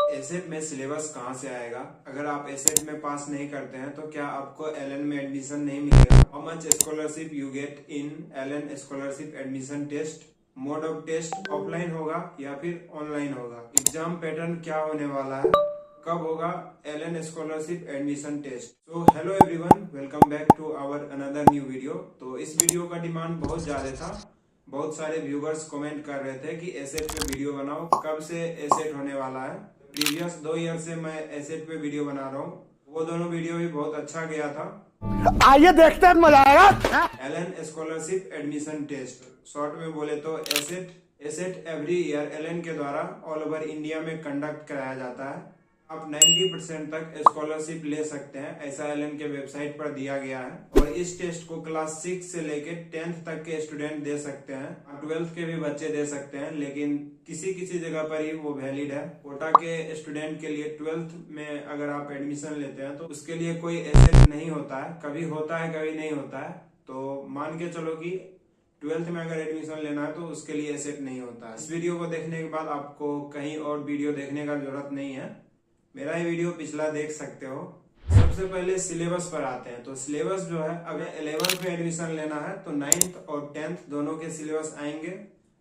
Asset में syllabus कहाँ से आएगा? अगर आप एसेट में पास नहीं करते हैं तो क्या आपको एलएन में एडमिशन नहीं मिलेगा? How much scholarship you get in LN scholarship admission test? Mode of test offline होगा या फिर ऑनलाइन होगा? एग्जाम पैटर्न क्या होने वाला है? कब होगा एलएन स्कॉलरशिप एडमिशन टेस्ट? तो hello everyone, welcome back to our another new video. तो इस वीडियो का डिमांड बहुत ज्यादा था। बहुत सारे व्यूवर्स कमेंट कर रहे थे कि एसेट पे वीडियो बनाओ, कब से एसेट होने वाला है। प्रीवियस 2 ईयर से मैं एसेट पे वीडियो बना रहा हूँ, वो दोनों वीडियो भी बहुत अच्छा गया था। आइए देखते हैं, मजा आएगा। Allen scholarship admission test, short में बोले तो एसेट एवरी ईयर एलएन के द्वारा ऑल ओवर इंडिया में कंडक्ट कराया जाता है। आप 90% तक स्कॉलरशिप ले सकते हैं, ऐसा एलएन के वेबसाइट पर दिया गया है। और इस टेस्ट को क्लास 6 से लेके 10th तक के स्टूडेंट दे सकते हैं। 12th के भी बच्चे दे सकते हैं, लेकिन किसी किसी जगह पर ही वो वैलिड है। कोटा के स्टूडेंट के लिए 12th में अगर आप एडमिशन लेते हैं तो उसके लिए कोई एसेट नहीं होता है। कभी होता है, कभी नहीं होता है। तो मान के चलो कि 12th में अगर एडमिशन लेना है तो उसके लिए एसेट नहीं होता है। इस वीडियो को देखने के बाद आपको कहीं और वीडियो देखने का जरूरत नहीं है, मेरा ही वीडियो पिछला देख सकते हो। सबसे पहले सिलेबस पर आते हैं। तो सिलेबस जो है, अगर 11th में एडमिशन लेना है तो 9th और 10th दोनों के सिलेबस आएंगे।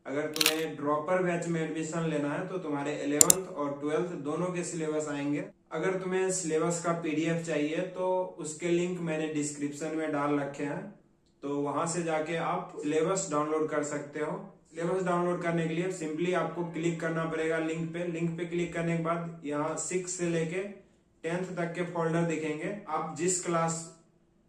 अगर तुम्हें ड्रॉपर बैच में एडमिशन लेना है तो तुम्हारे 11th और 12th दोनों के सिलेबस आएंगे। अगर तुम्हें सिलेबस का पीडीएफ चाहिए तो उसके लिंक मैंने डिस्क्रिप्शन में डाल रखे हैं, तो वहां से जाके आप सिलेबस डाउनलोड कर सकते हो। सिलेबस डाउनलोड करने के लिए सिंपली आपको क्लिक करना पड़ेगा लिंक पे। लिंक पे क्लिक करने के बाद यहाँ 6 से लेके 10th तक के फोल्डर दिखेंगे। आप जिस क्लास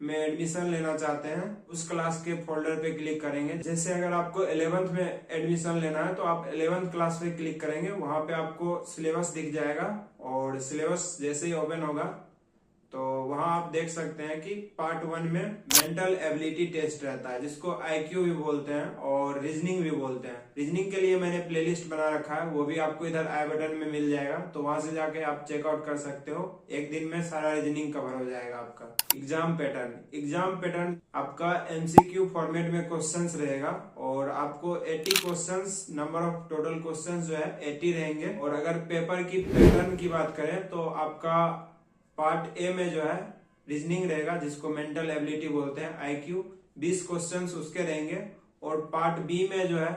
में एडमिशन लेना चाहते हैं उस क्लास के फोल्डर पे क्लिक करेंगे। जैसे अगर आपको 11th में एडमिशन लेना है तो आप 11th क्लास पे क्लिक करेंगे, वहां पे आपको सिलेबस दिख जाएगा। और सिलेबस जैसे ही ओपन होगा तो वहां आप देख सकते हैं कि पार्ट 1 में मेंटल एबिलिटी टेस्ट रहता है, जिसको आईक्यू भी बोलते हैं और रीजनिंग भी बोलते हैं। रीजनिंग के लिए मैंने प्लेलिस्ट बना रखा है, वो भी आपको इधर आई बटन में मिल जाएगा, तो वहां से जाके आप चेकआउट कर सकते हो। एक दिन में सारा रीजनिंग कवर हो जाएगा आपका। एग्जाम पैटर्न आपका एमसीक्यू फॉर्मेट में क्वेश्चंस रहेगा और आपको 80 questions, number of total questions जो है 80 रहेंगे। और अगर पेपर की पैटर्न की बात करें तो आपका पार्ट ए में जो है रीजनिंग रहेगा, जिसको मेंटल एबिलिटी बोलते हैं, आईक्यू 20 क्वेश्चंस उसके रहेंगे। और पार्ट बी में जो है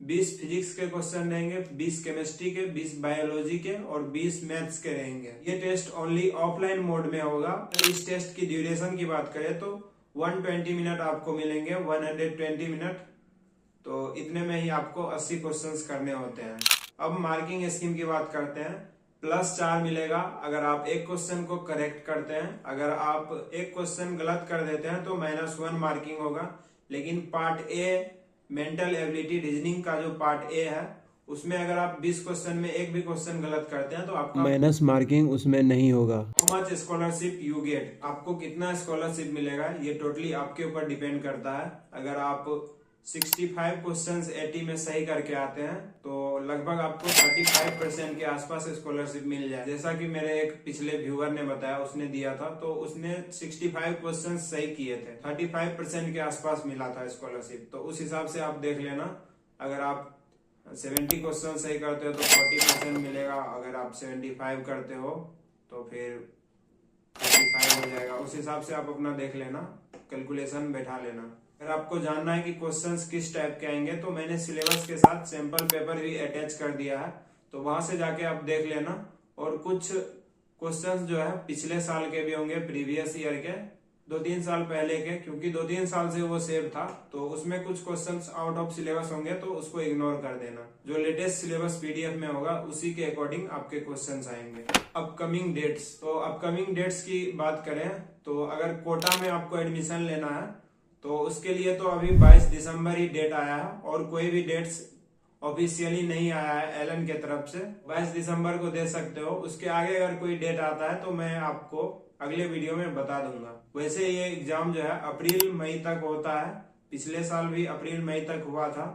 20 फिजिक्स के क्वेश्चन रहेंगे, 20 केमिस्ट्री के, 20 बायोलॉजी के और 20 मैथ्स के रहेंगे। ये टेस्ट ओनली ऑफलाइन मोड में होगा। इस टेस्ट की ड्यूरेशन की बात करें तो 120 मिनट आपको मिलेंगे, 120 मिनट। तो इतने में ही आपको 80 क्वेश्चंस करने होते हैं। अब मार्किंग स्कीम की बात करते हैं। +4 मिलेगा अगर आप एक क्वेश्चन को करेक्ट करते हैं। अगर आप एक क्वेश्चन गलत कर देते हैं तो -1 मार्किंग होगा। लेकिन part A mental ability reasoning का जो पार्ट ए है उसमें अगर आप 20 क्वेश्चन में एक भी क्वेश्चन गलत करते हैं तो आपका माइनस मार्किंग उसमें नहीं होगा। How much scholarship you gate, आपको कितना स्कॉलरशिप मिलेगा ये टोटली आपके ऊपर डिपेंड करता है। अगर आप 65 क्वेश्चंस 80 में सही करके आते हैं तो लगभग आपको 35% के आसपास स्कॉलरशिप मिल जाए। जैसा कि मेरे एक पिछले व्यूअर ने बताया, उसने दिया था, तो उसने 65 क्वेश्चंस सही किए थे, 35% के आसपास मिला था स्कॉलरशिप। तो उस हिसाब से आप देख लेना। अगर आप 70 क्वेश्चन सही करते हो तो 40% मिलेगा। अगर आप 75 करते हो तो फिर 35 हो जाएगा। उस हिसाब से आप अपना देख लेना, कैलकुलेशन बैठा लेना। अगर आपको जानना है कि क्वेश्चंस किस टाइप के आएंगे तो मैंने सिलेबस के साथ सैंपल पेपर भी अटैच कर दिया है, तो वहां से जाके आप देख लेना। और कुछ क्वेश्चंस जो है पिछले साल के भी होंगे, प्रीवियस ईयर के, 2-3 साल पहले के, क्योंकि 2-3 साल से वो सेव था, तो उसमें कुछ क्वेश्चंस आउट ऑफ सिलेबस होंगे तो उसको इग्नोर कर देना। जो लेटेस्ट सिलेबस पीडीएफ में होगा उसी के अकॉर्डिंग आपके क्वेश्चंस आएंगे। अपकमिंग डेट्स, तो अपकमिंग डेट्स की बात करें तो अगर कोटा में आपको एडमिशन लेना है तो उसके लिए तो अभी 22 दिसंबर ही डेट आया है और कोई भी डेट्स ऑफिशियली नहीं आया है एलन के तरफ से। 22 दिसंबर को दे सकते हो। उसके आगे अगर कोई डेट आता है तो मैं आपको अगले वीडियो में बता दूंगा। वैसे ये एग्जाम जो है अप्रैल मई तक होता है, पिछले साल भी अप्रैल मई तक हुआ था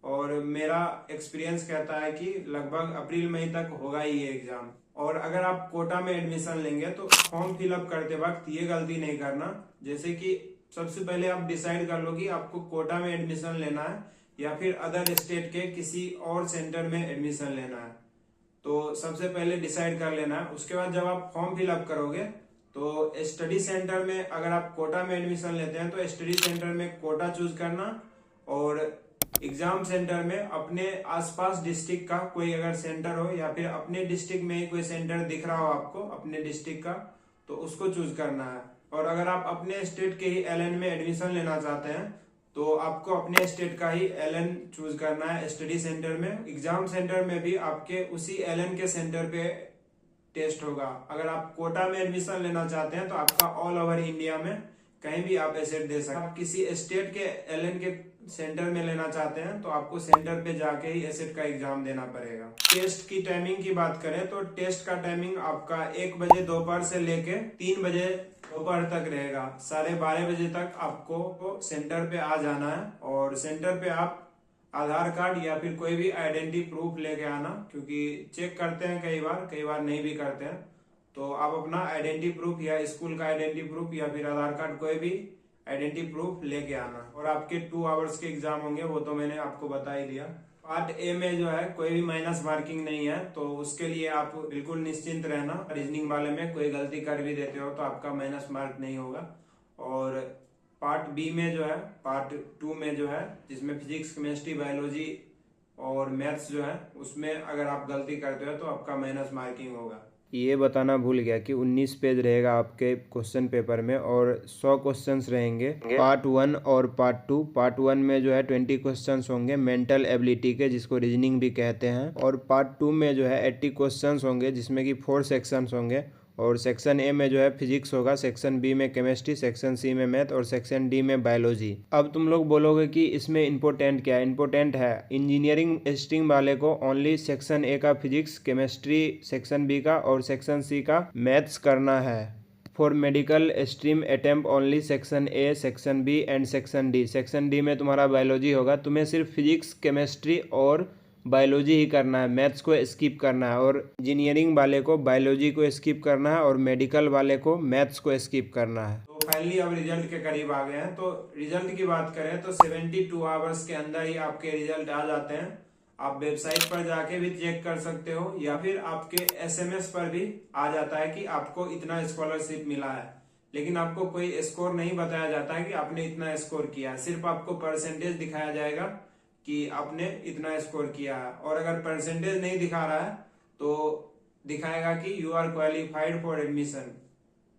और मेरा एक्सपीरियंस कहता है कि लगभग अप्रैल मई तक होगा ही ये एग्जाम। और अगर आप कोटा में एडमिशन लेंगे तो फॉर्म फिलअप करते वक्त ये गलती नहीं करना, जैसे कि सबसे पहले आप डिसाइड कर लो कि आपको कोटा में एडमिशन लेना है या फिर अदर स्टेट के किसी और सेंटर में एडमिशन लेना है। तो सबसे पहले डिसाइड कर लेना है। उसके बाद जब आप फॉर्म फिलअप करोगे तो स्टडी सेंटर में, अगर आप कोटा में एडमिशन लेते हैं तो स्टडी सेंटर में कोटा चूज करना, और एग्जाम सेंटर में अपने आसपास डिस्ट्रिक्ट का कोई अगर सेंटर हो या फिर अपने डिस्ट्रिक्ट में ही कोई सेंटर दिख रहा हो आपको अपने डिस्ट्रिक्ट का, तो उसको चूज करना है। और अगर आप अपने स्टेट के ही एलएन में एडमिशन लेना चाहते हैं तो आपको अपने स्टेट का ही एलएन चूज करना है स्टडी सेंटर में। एग्जाम सेंटर में भी आपके उसी एलएन के सेंटर पे टेस्ट होगा। अगर आप कोटा में एडमिशन लेना चाहते हैं तो आपका ऑल ओवर इंडिया में कहीं भी आप एसेट दे सकते हैं। आप किसी स्टेट के एलएन के सेंटर में लेना चाहते हैं तो आपको सेंटर पे जाके ही एसेट का एग्जाम देना पड़ेगा। टेस्ट की टाइमिंग की बात करें तो टेस्ट का टाइमिंग आपका 1 बजे दोपहर से लेके 3 बजे दोपहर तक रहेगा। 12:30 बजे तक आपको सेंटर पे आ जाना है, और सेंटर पे आप आधार कार्ड या फिर कोई भी आइडेंटिटी प्रूफ लेके आना, क्योंकि चेक करते हैं कई बार नहीं भी करते हैं। तो आप अपना आइडेंटिटी प्रूफ या स्कूल का आइडेंटिटी प्रूफ या फिर आधार कार्ड कोई भी आइडेंटिटी प्रूफ लेके आना। और आपके 2 आवर्स के एग्जाम होंगे, वो तो मैंने आपको बता ही दिया। पार्ट ए में जो है कोई भी माइनस मार्किंग नहीं है, तो उसके लिए आप बिल्कुल निश्चिंत रहना। रीजनिंग वाले में कोई गलती कर भी देते हो तो आपका माइनस मार्क नहीं होगा। और पार्ट बी में जो है, पार्ट 2 में जो है, जिसमें फिजिक्स, केमिस्ट्री, बायोलॉजी और मैथ्स जो है, उसमें अगर आप गलती करते हो तो आपका माइनस मार्किंग होगा। ये बताना भूल गया कि 19 पेज रहेगा आपके क्वेश्चन पेपर में और 100 क्वेश्चंस रहेंगे पार्ट 1 और पार्ट 2। पार्ट 1 में जो है 20 क्वेश्चंस होंगे मेंटल एबिलिटी के, जिसको रीजनिंग भी कहते हैं। और पार्ट 2 में जो है 80 क्वेश्चंस होंगे, जिसमें कि 4 सेक्शंस होंगे। और सेक्शन ए में जो है फिजिक्स होगा, सेक्शन बी में केमिस्ट्री, सेक्शन सी में मैथ और सेक्शन डी में बायोलॉजी। अब तुम लोग बोलोगे कि इसमें इम्पोर्टेंट क्या है? इम्पोर्टेंट है इंजीनियरिंग स्ट्रीम वाले को ओनली सेक्शन ए का फिजिक्स, केमिस्ट्री, सेक्शन बी का और सेक्शन सी का मैथ्स करना है। For medical stream attempt only section A, section B and section D. Section D में तुम्हारा बायोलॉजी होगा, तुम्हें सिर्फ फिजिक्स, केमिस्ट्री और बायोलॉजी ही करना है, मैथ्स को स्किप करना है। और इंजीनियरिंग वाले को बायोलॉजी को स्किप करना है और मेडिकल वाले को मैथ्स को स्किप करना है। तो फाइनली अब रिजल्ट के करीब आ गए हैं। तो रिजल्ट की बात करें तो 72 आवर्स के अंदर ही आपके रिजल्ट आ जाते हैं। आप वेबसाइट पर जाके भी चेक कर सकते हो या फिर आपके SMS पर भी आ जाता है कि आपको इतना स्कॉलरशिप मिला है। लेकिन आपको कोई स्कोर नहीं बताया जाता है कि आपने इतना स्कोर किया है, सिर्फ आपको परसेंटेज दिखाया जाएगा कि आपने इतना स्कोर किया है। और अगर परसेंटेज नहीं दिखा रहा है तो दिखाएगा कि you are qualified for admission,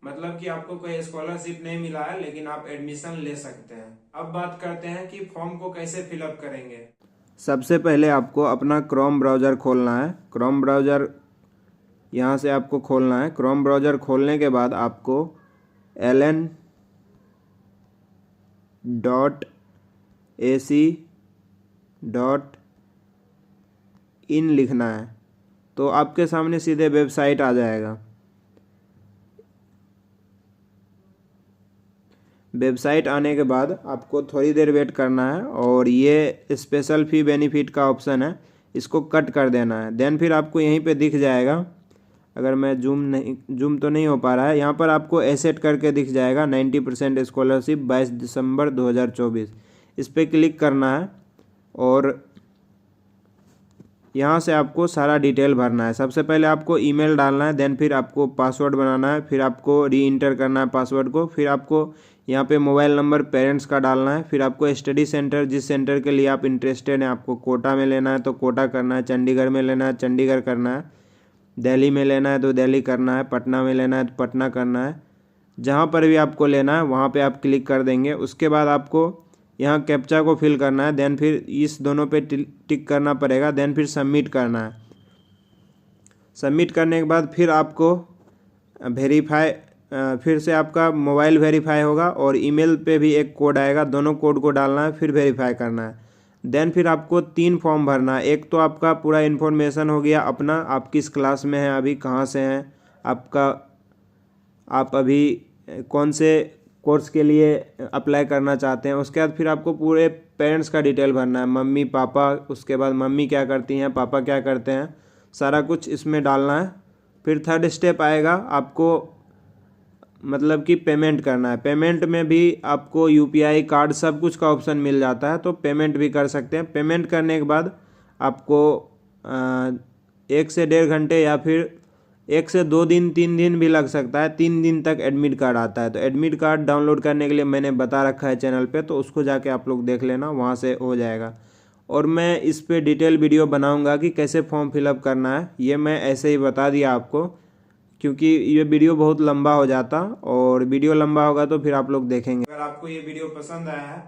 मतलब कि आपको कोई स्कॉलरशिप नहीं मिला है लेकिन आप एडमिशन ले सकते हैं। अब बात करते हैं कि फॉर्म को कैसे फिलअप करेंगे। सबसे पहले आपको अपना क्रोम ब्राउज़र खोलना है। क्रोम ब्राउज़र यहाँ से आपको खोलना है। क्रोम ब्राउज़र खोलने के बाद आपको ln.ac.in लिखना है, तो आपके सामने सीधे वेबसाइट आ जाएगा। वेबसाइट आने के बाद आपको थोड़ी देर वेट करना है और ये स्पेशल फ़ी बेनिफिट का ऑप्शन है, इसको कट कर देना है। देन फिर आपको यहीं पे दिख जाएगा, अगर मैं जूम तो नहीं हो पा रहा है, यहाँ पर आपको एसेट करके दिख जाएगा 90% स्कॉलरशिप 22 दिसंबर 2024। इस पर क्लिक करना है और यहाँ से आपको सारा डिटेल भरना है। सबसे पहले आपको ईमेल डालना है, देन फिर आपको पासवर्ड बनाना है, फिर आपको री इंटर करना है पासवर्ड को, फिर आपको यहाँ पे मोबाइल नंबर पेरेंट्स का डालना है, फिर आपको स्टडी सेंटर, जिस सेंटर के लिए आप इंटरेस्टेड हैं, आपको कोटा में लेना है तो कोटा करना है, चंडीगढ़ में लेना है चंडीगढ़ करना है, दिल्ली में लेना है तो दिल्ली करना है, पटना में लेना है तो पटना करना है। जहाँ पर भी आपको लेना है वहाँ पे आप क्लिक कर देंगे। उसके बाद आपको यहाँ कैप्चा को फिल करना है, देन फिर इस दोनों पे टिक करना पड़ेगा, देन फिर सबमिट करना है। सबमिट करने के बाद फिर आपको वेरीफाई, फिर से आपका मोबाइल वेरीफाई होगा और ईमेल पे भी एक कोड आएगा, दोनों कोड को डालना है, फिर वेरीफाई करना है। देन फिर आपको 3 फॉर्म भरना है। एक तो आपका पूरा इन्फॉर्मेशन हो गया अपना, आप किस क्लास में हैं, अभी कहाँ से हैं, आप अभी कौन से कोर्स के लिए अप्लाई करना चाहते हैं। उसके बाद फिर आपको पूरे पेरेंट्स का डिटेल भरना है, मम्मी पापा, उसके बाद मम्मी क्या करती हैं, पापा क्या करते हैं, सारा कुछ इसमें डालना है। फिर थर्ड स्टेप आएगा, आपको मतलब कि पेमेंट करना है। पेमेंट में भी आपको UPI कार्ड सब कुछ का ऑप्शन मिल जाता है, तो पेमेंट भी कर सकते हैं। पेमेंट करने के बाद आपको 1 से 1.5 घंटे या फिर 1 से 2 दिन 3 दिन भी लग सकता है। 3 दिन तक एडमिट कार्ड आता है। तो एडमिट कार्ड डाउनलोड करने के लिए मैंने बता रखा है चैनल पे, तो उसको जाके आप लोग देख लेना, वहाँ से हो जाएगा। और मैं इस पे डिटेल वीडियो बनाऊंगा कि कैसे फॉर्म फिलअप करना है। ये मैं ऐसे ही बता दिया आपको, क्योंकि ये वीडियो बहुत लंबा हो जाता, और वीडियो लंबा होगा तो फिर आप लोग देखेंगे। अगर आपको ये वीडियो पसंद आया है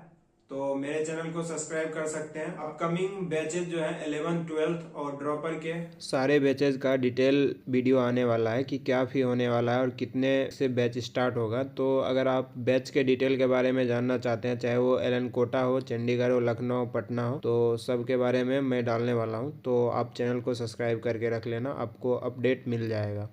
तो मेरे चैनल को सब्सक्राइब कर सकते हैं। अपकमिंग बैचेज जो है 11th 12th और ड्रॉपर के सारे बैचेज का डिटेल वीडियो आने वाला है कि क्या फी होने वाला है और कितने से बैच स्टार्ट होगा। तो अगर आप बैच के डिटेल के बारे में जानना चाहते हैं, चाहे वो एलन कोटा हो, चंडीगढ़ हो, लखनऊ, पटना हो, तो सब के बारे में मैं डालने वाला हूँ। तो आप चैनल को सब्सक्राइब करके रख लेना, आपको अपडेट मिल जाएगा।